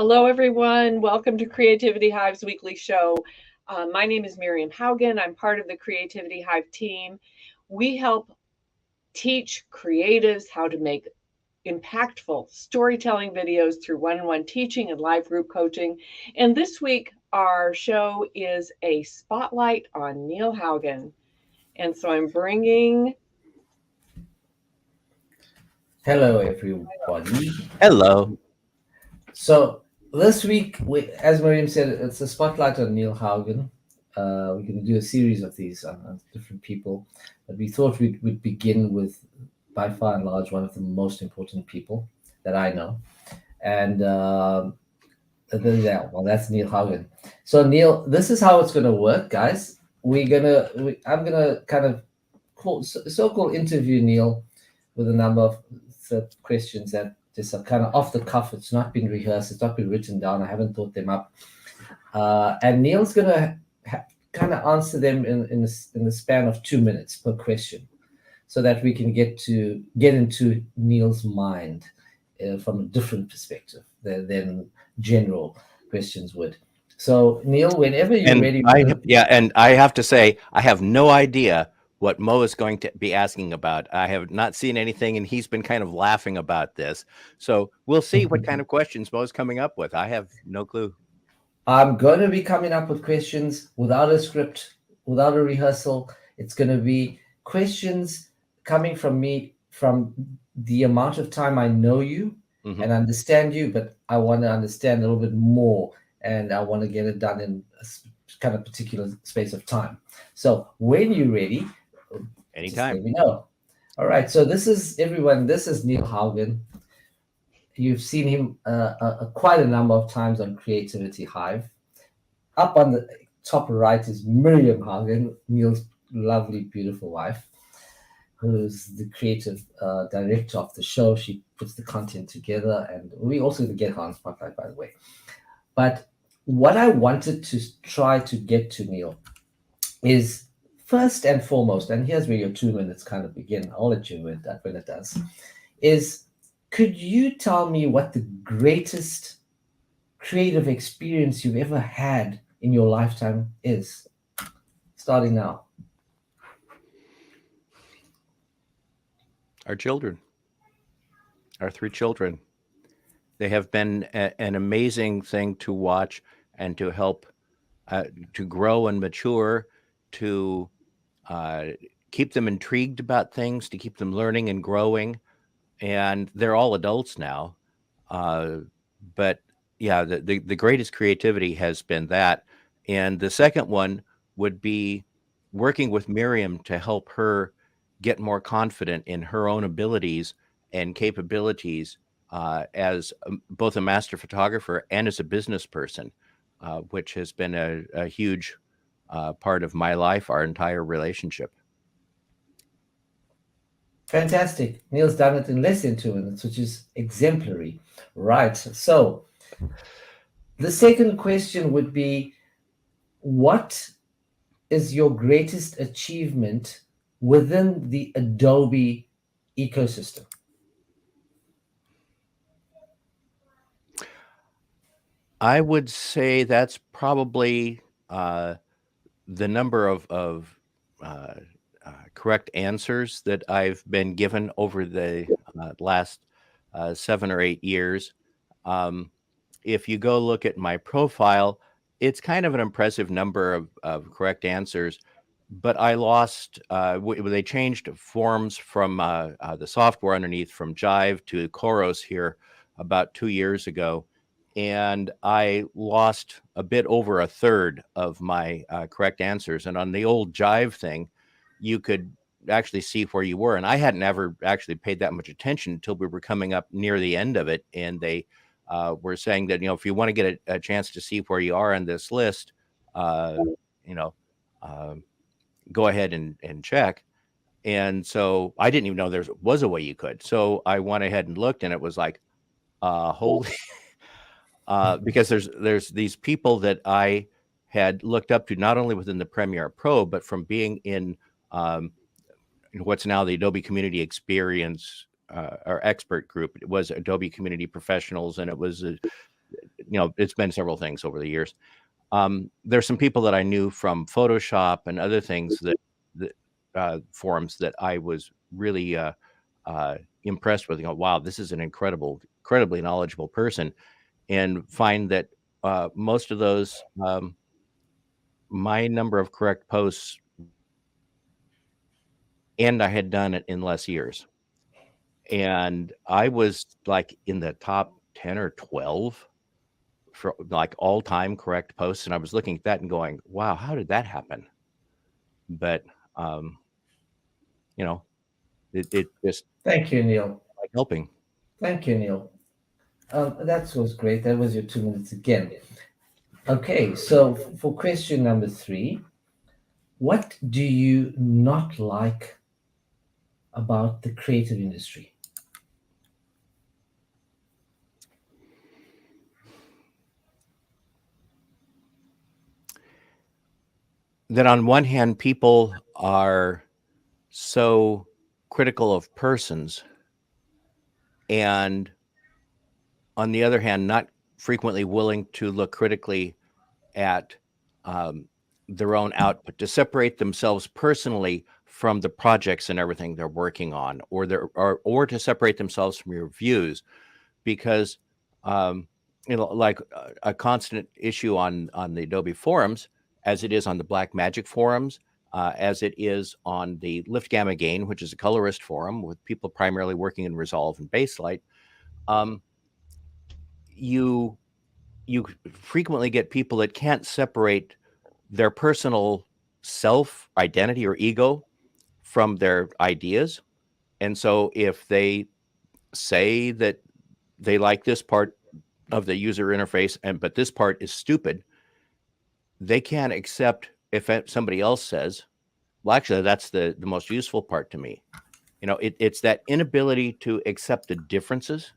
Hello, everyone. Welcome to Creativity Hive's weekly show. My name is Miriam Haugen. I'm part of the Creativity Hive team. We help teach creatives how to make impactful storytelling videos through one-on-one teaching and live group coaching. And this week, our show is a spotlight on Neil Haugen. And so I'm bringing... Hello, everybody. Hello. So this week, as Miriam said, it's a spotlight on Neil Haugen. We're going to do a series of these on different people, but we thought we'd begin with, by far and large, one of the most important people that I know, and that's Neil Haugen. So Neil, this is how it's going to work, guys. I'm gonna kind of so-called interview Neil with a number of questions that just are kind of off the cuff. It's not been rehearsed. It's not been written down. I haven't thought them up. And Neil's going to kind of answer them in the span of 2 minutes per question, so that we can get into Neil's mind from a different perspective than general questions would. So Neil, whenever you're ready. And I have to say, I have no idea what Mo is going to be asking about. I have not seen anything, and he's been kind of laughing about this. So we'll see what kind of questions Mo is coming up with. I have no clue. I'm going to be coming up with questions without a script, without a rehearsal. It's going to be questions coming from me from the amount of time I know you and understand you, but I want to understand a little bit more, and I want to get it done in a kind of particular space of time. So when you're ready, anytime. Let me know. All right. So this is everyone. This is Neil Haugen. You've seen him quite a number of times on Creativity-Hive. Up on the top right is Miriam Haugen, Neil's lovely, beautiful wife, who's the creative director of the show. She puts the content together, and we also get her on Spotlight, by the way. But what I wanted to try to get to, Neil, is first and foremost, and here's where your 2 minutes kind of begin. I'll let you with that when it does. Could you tell me what the greatest creative experience you've ever had in your lifetime is? Starting now. Our children, our 3 children. They have been an amazing thing to watch and to help to grow and mature, to keep them intrigued about things, to keep them learning and growing. And they're all adults now. But yeah, the greatest creativity has been that. And the second one would be working with Miriam to help her get more confident in her own abilities and capabilities as both a master photographer and as a business person, which has been a huge part of my life, our entire relationship. Fantastic. Neil's done it in less than 2 minutes, which is exemplary. Right. So the second question would be, what is your greatest achievement within the Adobe ecosystem? I would say that's probably the number of correct answers that I've been given over the last 7 or 8 years. If you go look at my profile, it's kind of an impressive number of correct answers, but I lost, they changed forms from the software underneath from Jive to Chorus here about 2 years ago. And I lost a bit over a third of my correct answers. And on the old Jive thing, you could actually see where you were. And I hadn't ever actually paid that much attention until we were coming up near the end of it. And they were saying that, if you want to get a chance to see where you are in this list, go ahead and check. And so I didn't even know there was a way you could. So I went ahead and looked, and it was like, holy... because there's these people that I had looked up to, not only within the Premiere Pro, but from being in what's now the Adobe Community Experience or Expert Group. It was Adobe Community Professionals, and it was it's been several things over the years. There's some people that I knew from Photoshop and other things that forums that I was really impressed with. Wow, this is an incredibly knowledgeable person, and find that most of those, my number of correct posts, and I had done it in less years, and I was like in the top 10 or 12 for like all time correct posts, and I was looking at that and going, wow, how did that happen? But um, it just Thank you, Neil. like helping. Thank you, Neil. That was great. That was your 2 minutes again. Okay, so for question number 3, what do you not like about the creative industry? That on one hand, people are so critical of persons, and on the other hand, not frequently willing to look critically at their own output, to separate themselves personally from the projects and everything they're working on, or to separate themselves from your views, because like a constant issue on the Adobe forums, as it is on the Blackmagic forums, as it is on the Lift Gamma Gain, which is a colorist forum with people primarily working in Resolve and Baselight. You frequently get people that can't separate their personal self identity or ego from their ideas. And so if they say that they like this part of the user interface, but this part is stupid, they can't accept if somebody else says, well, actually, that's the most useful part to me. It's that inability to accept the differences.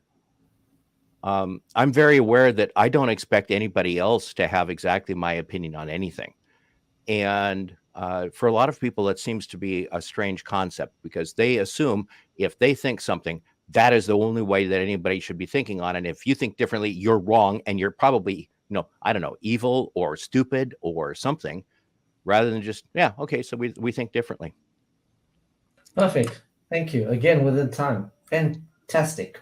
I'm very aware that I don't expect anybody else to have exactly my opinion on anything. And for a lot of people, that seems to be a strange concept, because they assume if they think something, that is the only way that anybody should be thinking on it. And if you think differently, you're wrong, and you're probably, I don't know, evil or stupid or something, rather than just, yeah, okay, so we think differently. Perfect. Thank you. Again, within time. Fantastic.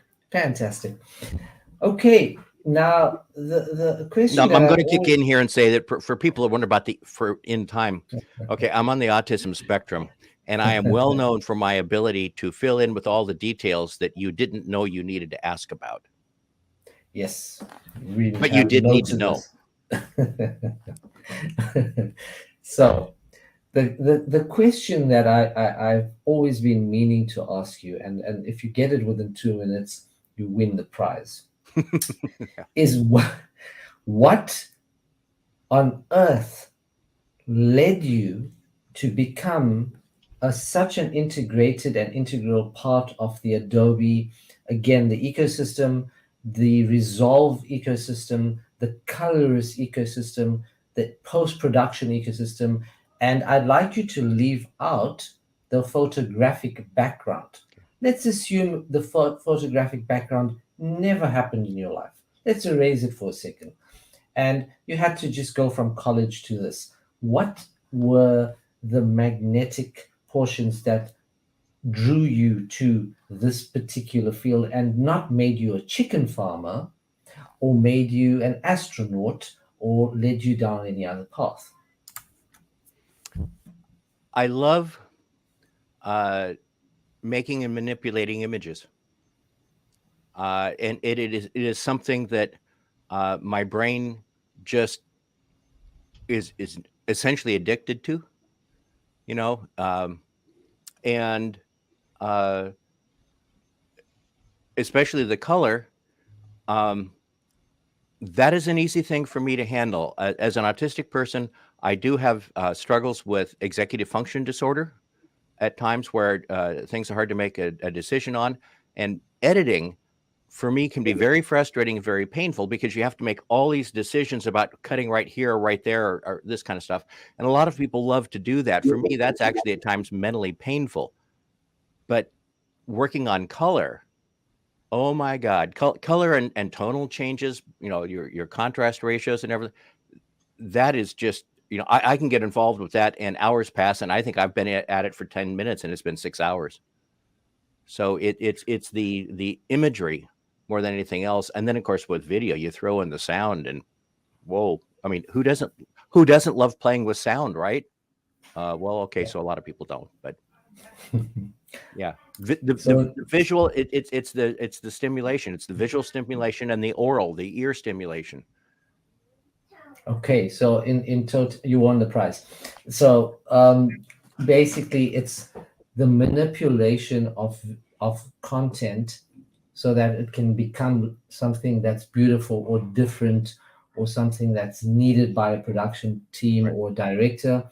Okay, now the question. Now, I'm going to kick in here and say that for people that wonder about in time, okay, I'm on the autism spectrum, and I am well known for my ability to fill in with all the details that you didn't know you needed to ask about. Yes, but you did need to know. So the question that I've always been meaning to ask you, and if you get it within 2 minutes, you win the prize. Yeah. Is what on earth led you to become such an integrated and integral part of the Adobe, again, the ecosystem, the Resolve ecosystem, the colorist ecosystem, the post-production ecosystem, and I'd like you to leave out the photographic background. Let's assume the photographic background never happened in your life. Let's erase it for a second. And you had to just go from college to this. What were the magnetic portions that drew you to this particular field and not made you a chicken farmer or made you an astronaut or led you down any other path? I love making and manipulating images. And it is something that my brain just is essentially addicted to, and especially the color. That is an easy thing for me to handle. As an autistic person, I do have struggles with executive function disorder at times, where things are hard to make a decision on. And editing, for me, can be very frustrating and very painful, because you have to make all these decisions about cutting right here or right there, or this kind of stuff. And a lot of people love to do that. For me, that's actually at times mentally painful. But working on color, Oh my God. Color and tonal changes, your contrast ratios and everything. That is just, I can get involved with that and hours pass. And I think I've been at it for 10 minutes and it's been 6 hours. So it's the imagery more than anything else. And then of course with video, you throw in the sound and whoa, I mean, who doesn't love playing with sound, right? Well, okay, so a lot of people don't, but yeah, the visual, it's the stimulation, it's the visual stimulation and the ear stimulation. Okay, so in total, you won the prize. So basically, it's the manipulation of content so that it can become something that's beautiful or different or something that's needed by a production team Right. or director,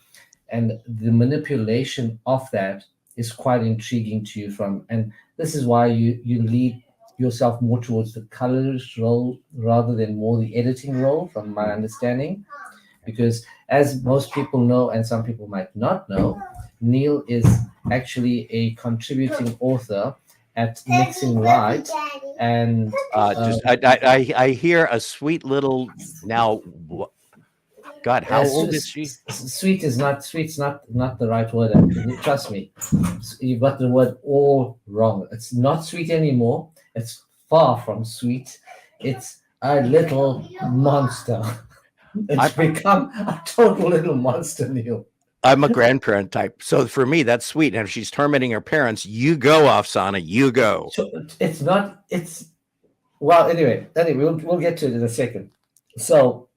and the manipulation of that is quite intriguing to you and this is why you lead yourself more towards the colorist role rather than more the editing role, from my understanding, because as most people know and some people might not know, Neil is actually a contributing author at Mixing Light. And Just I hear a sweet little now. God, how old is she? Sweet's not the right word. Trust me, you've got the word all wrong. It's not sweet anymore. It's far from sweet. It's a little monster. It's become a total little monster, Neil. I'm a grandparent type, so for me that's sweet. And if she's tormenting her parents, you go, Afsana, you go. So it's not. It's well. Anyway, we'll get to it in a second. So.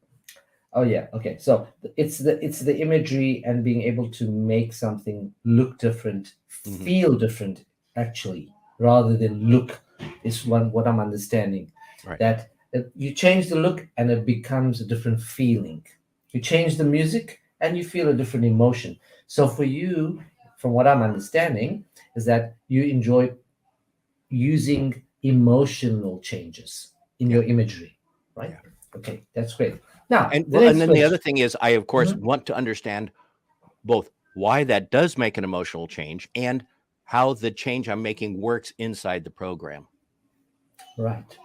Oh yeah, okay. So it's the imagery and being able to make something look different, feel different, actually, rather than look is what I'm understanding. Right. That you change the look and it becomes a different feeling. You change the music and you feel a different emotion. So for you, from what I'm understanding, is that you enjoy using emotional changes in your imagery, right? Yeah. Okay, that's great. Now, and then the other thing is, I of course want to understand both why that does make an emotional change and how the change I'm making works inside the program. Right.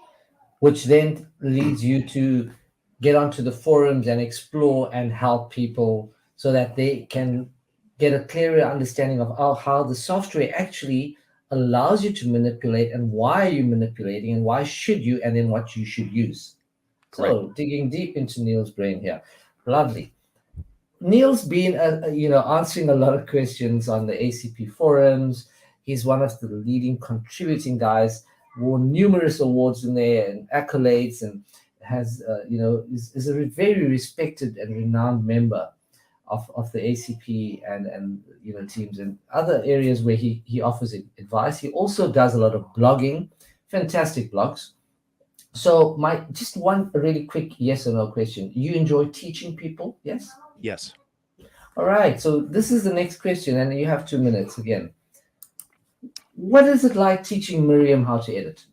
Which then leads you to get onto the forums and explore and help people so that they can get a clearer understanding of how the software actually allows you to manipulate and why you're manipulating and why should you and then what you should use. Correct. So digging deep into Neil's brain here. Lovely. Neil's been, answering a lot of questions on the ACP forums. He's one of the leading contributing guys, won numerous awards in there and accolades, and has, is a very respected and renowned member of the ACP and teams and other areas where he offers advice. He also does a lot of blogging, fantastic blogs. So just one really quick yes or no question. You enjoy teaching people? Yes? Yes. All right. So this is the next question, and you have 2 minutes again. What is it like teaching Miriam how to edit?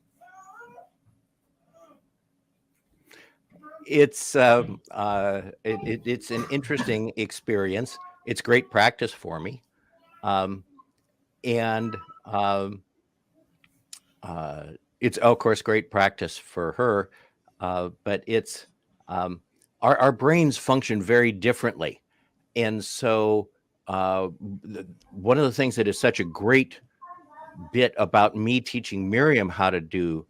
It's it's an interesting experience. It's great practice for me. And it's of course great practice for her, but it's our brains function very differently, and so one of the things that is such a great bit about me teaching Miriam how to do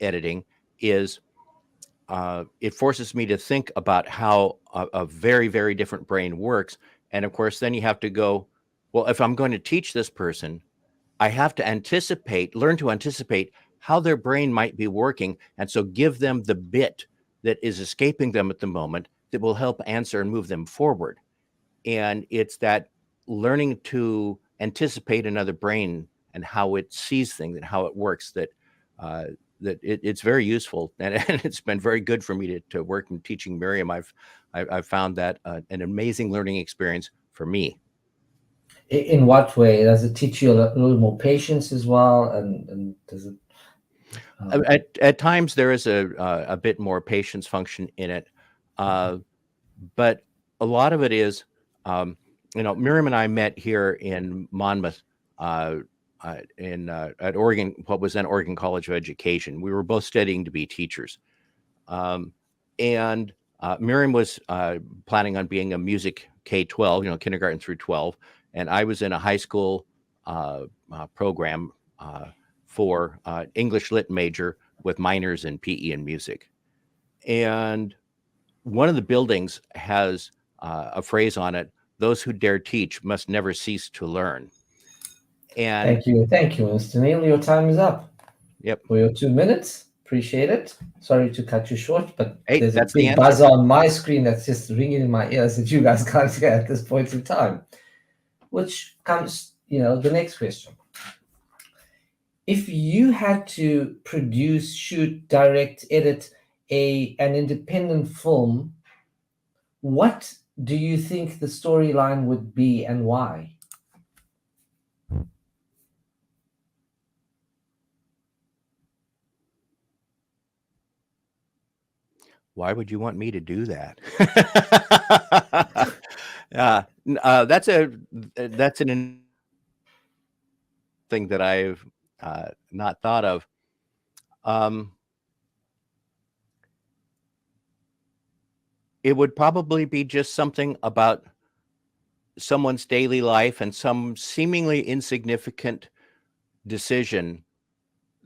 editing is it forces me to think about how a very, very different brain works. And of course, then you have to go, well, if I'm going to teach this person, I have to learn to anticipate how their brain might be working. And so give them the bit that is escaping them at the moment that will help answer and move them forward. And it's that learning to anticipate another brain and how it sees things and how it works that it's very useful, and it's been very good for me to work in teaching Miriam. I've found that an amazing learning experience for me. In what way? Does it teach you a little more patience as well? And does it? At times there is a bit more patience function in it, but a lot of it is, Miriam and I met here in Monmouth at Oregon, what was then Oregon College of Education. We were both studying to be teachers. And Miriam was planning on being a music K-12, kindergarten through 12. And I was in a high school program for English Lit major with minors in PE and music. And one of the buildings has a phrase on it: "Those who dare teach must never cease to learn." And thank you, Mr. Neil. Your time is up. Yep. For your 2 minutes, appreciate it. Sorry to cut you short, but hey, there's a that's the big answer. buzzer on my screen that's just ringing in my ears that you guys can't hear at this point in time. Which comes, the next question. If you had to produce, shoot, direct, edit an independent film, what do you think the storyline would be and why? Why would you want me to do that? That's an thing that I've not thought of. It would probably be just something about someone's daily life and some seemingly insignificant decision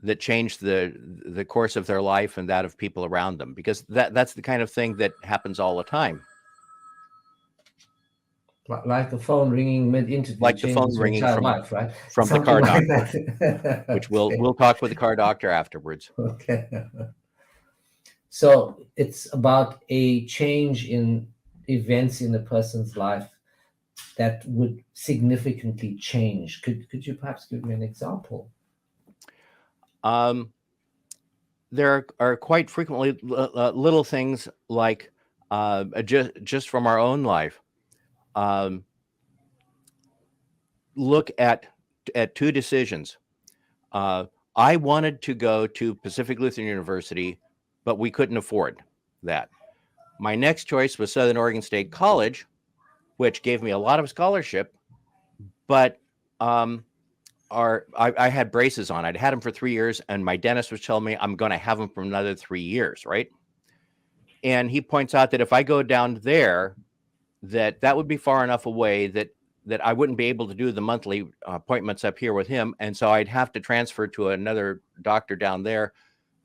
that changed the course of their life and that of people around them, because that's the kind of thing that happens all the time. Like the phone ringing mid-interview, like the phone ringing from life, right? from the car like doctor, which we'll talk with the car doctor afterwards. Okay. So it's about a change in events in a person's life that would significantly change. Could you perhaps give me an example? There are quite frequently little things like just from our own life. Look at two decisions. I wanted to go to Pacific Lutheran University, but we couldn't afford that. My next choice was Southern Oregon State College, which gave me a lot of scholarship, but I had braces on. I'd had them for 3 years, and my dentist was telling me I'm going to have them for another 3 years, right? And he points out that if I go down there, that would be far enough away that I wouldn't be able to do the monthly appointments up here with him. And so I'd have to transfer to another doctor down there.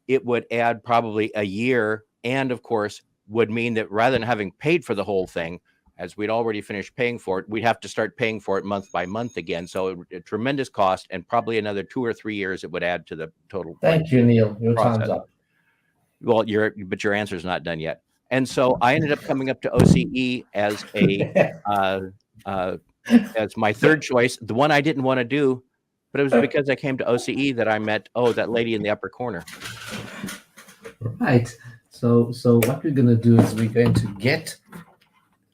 It would add probably a year. And of course, would mean that rather than having paid for the whole thing, as we'd already finished paying for it, we'd have to start paying for it month by month again. So a tremendous cost, and probably another 2 or 3 years it would add to the total. Thank you, Neil. Your process. time's up. Well, your answer's not done yet. And so I ended up coming up to OCE as as my third choice, the one I didn't want to do, but it was because I came to OCE that I met, that lady in the upper corner. Right. So what we're going to do is we're going to get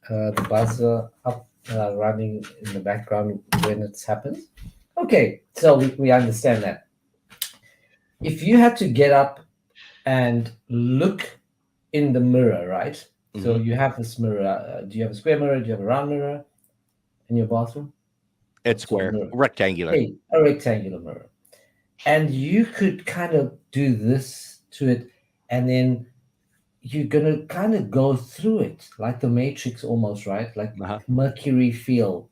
the buzzer up running in the background when it's happened. Okay, so we understand that. If you had to get up and look in the mirror, right? Mm-hmm. So you have this mirror. Do you have a square mirror? Do you have a round mirror in your bathroom? It's square, rectangular. Okay, a rectangular mirror. And you could kind of do this to it, and then you're going to kind of go through it like the Matrix almost, right? Like Mercury feel.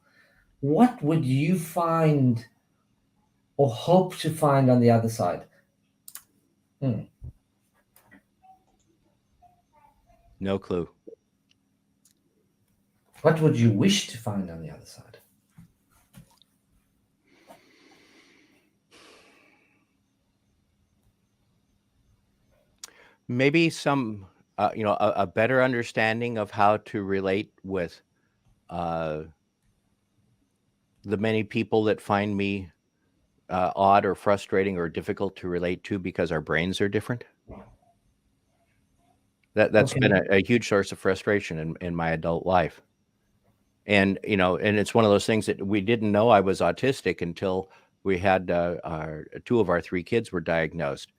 What would you find or hope to find on the other side? No clue. What would you wish to find on the other side? Maybe some, a better understanding of how to relate with the many people that find me odd or frustrating or difficult to relate to because our brains are different. That's been a huge source of frustration in my adult life. And, and it's one of those things that we didn't know I was autistic until we had two of our 3 kids were diagnosed.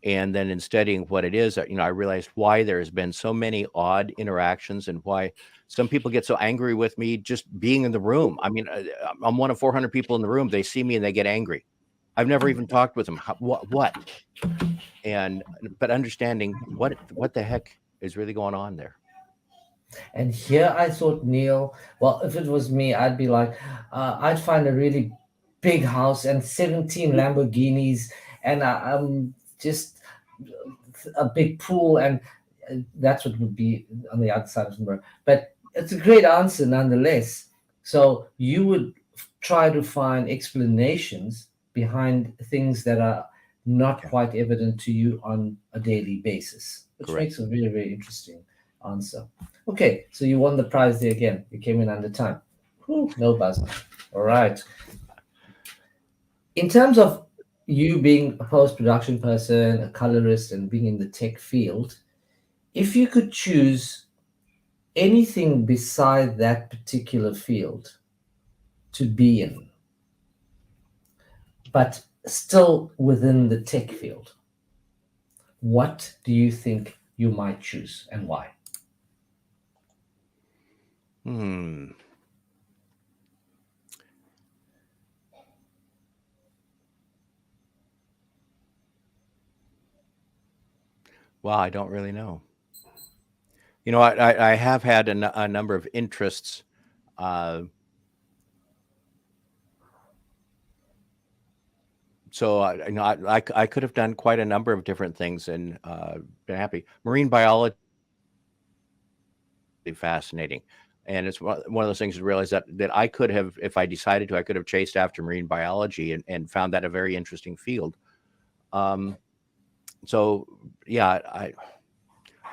And then in studying what it is, I realized why there's been so many odd interactions and why some people get so angry with me just being in the room. I mean, I'm one of 400 people in the room. They see me and they get angry. I've never even talked with them. What? But understanding what the heck is really going on there. And here I thought, Neil, well, if it was me, I'd be like, I'd find a really big house and 17 Lamborghinis, and just a big pool, and that's what would be on the other side of the world. But it's a great answer nonetheless. So you would try to find explanations behind things that are not quite evident to you on a daily basis, which Correct. makes a very, very interesting answer. Okay, so you won the prize there again. You came in under time. Whew, no buzz. All right. In terms of you being a post-production person, a colorist, and being in the tech field, if you could choose anything beside that particular field to be in, but still within the tech field, what do you think you might choose and why? Well, I don't really know. You know, I have had a number of interests. So I could have done quite a number of different things and been happy. Marine biology, fascinating, and it's one of those things to realize that I could have, if I decided to, I could have chased after marine biology and found that a very interesting field. So yeah,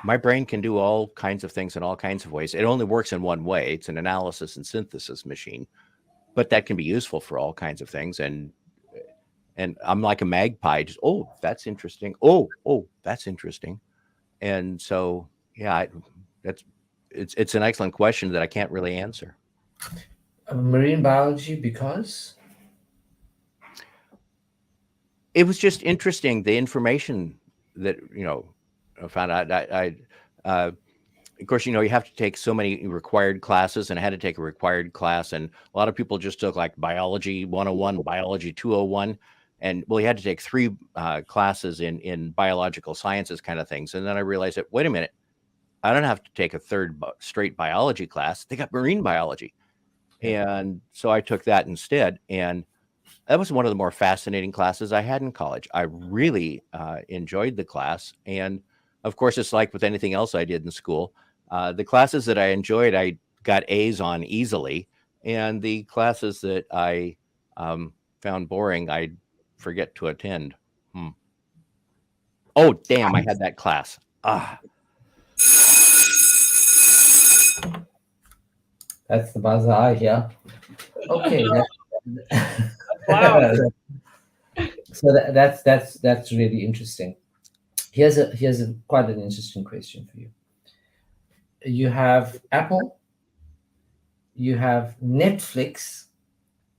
my brain can do all kinds of things in all kinds of ways. It only works in one way. It's an analysis and synthesis machine, but that can be useful for all kinds of things. And I'm like a magpie, just, oh, that's interesting. Oh, that's interesting. And so, yeah, it's an excellent question that I can't really answer. Marine biology, because it was just interesting, the information that I found out. Of course, you have to take so many required classes, and I had to take a required class, and a lot of people just took like biology 101, biology 201, and well, you had to take 3 classes in biological sciences kind of things. And then I realized that, wait a minute, I don't have to take a third straight biology class. They got marine biology. And so I took that instead. And that was one of the more fascinating classes I had in college. I really enjoyed the class. And of course, it's like with anything else I did in school. The classes that I enjoyed, I got A's on easily. And the classes that I found boring, I forget to attend. Oh, damn, I had that class. That's the buzzer I hear. Okay. Wow. So that's really interesting. Here's a quite an interesting question for you. You have Apple, you have Netflix,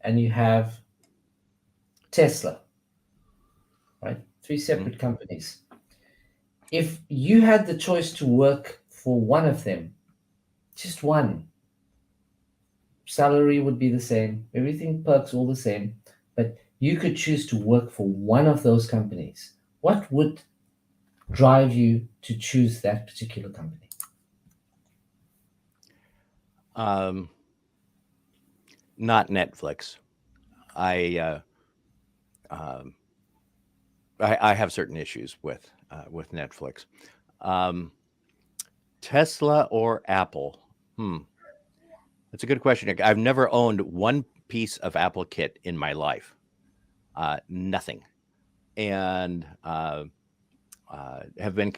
and you have Tesla, right? 3 separate companies. If you had the choice to work for one of them, just one, salary would be the same, everything, perks all the same, but you could choose to work for one of those companies, what would drive you to choose that particular company? Not Netflix. I have certain issues with Netflix. Tesla or Apple? That's a good question. I've never owned one piece of Apple kit in my life. Nothing. And have been,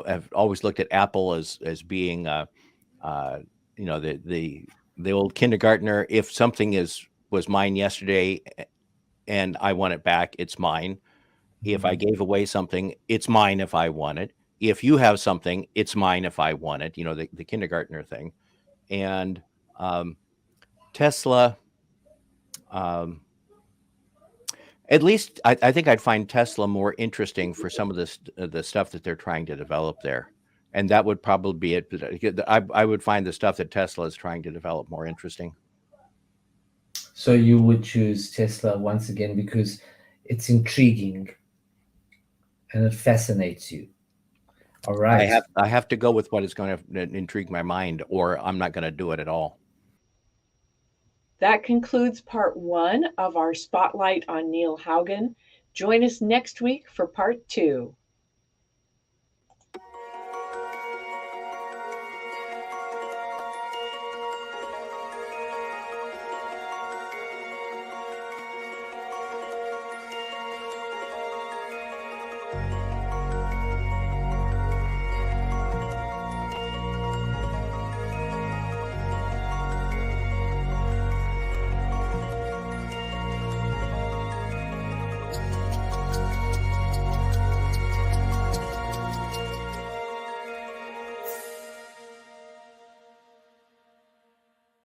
have always looked at Apple as being, the old kindergartner. If something was mine yesterday and I want it back, it's mine. If I gave away something, it's mine if I want it. If you have something, it's mine if I want it. The kindergartner thing. And Tesla, at least I think I'd find Tesla more interesting for some of the stuff that they're trying to develop there. And that would probably be it. I would find the stuff that Tesla is trying to develop more interesting. So you would choose Tesla once again because It's intriguing and it fascinates you. All right. I have to go with what is going to intrigue my mind, or I'm not going to do it at all. That concludes part 1 of our spotlight on Neil Haugen. Join us next week for part 2.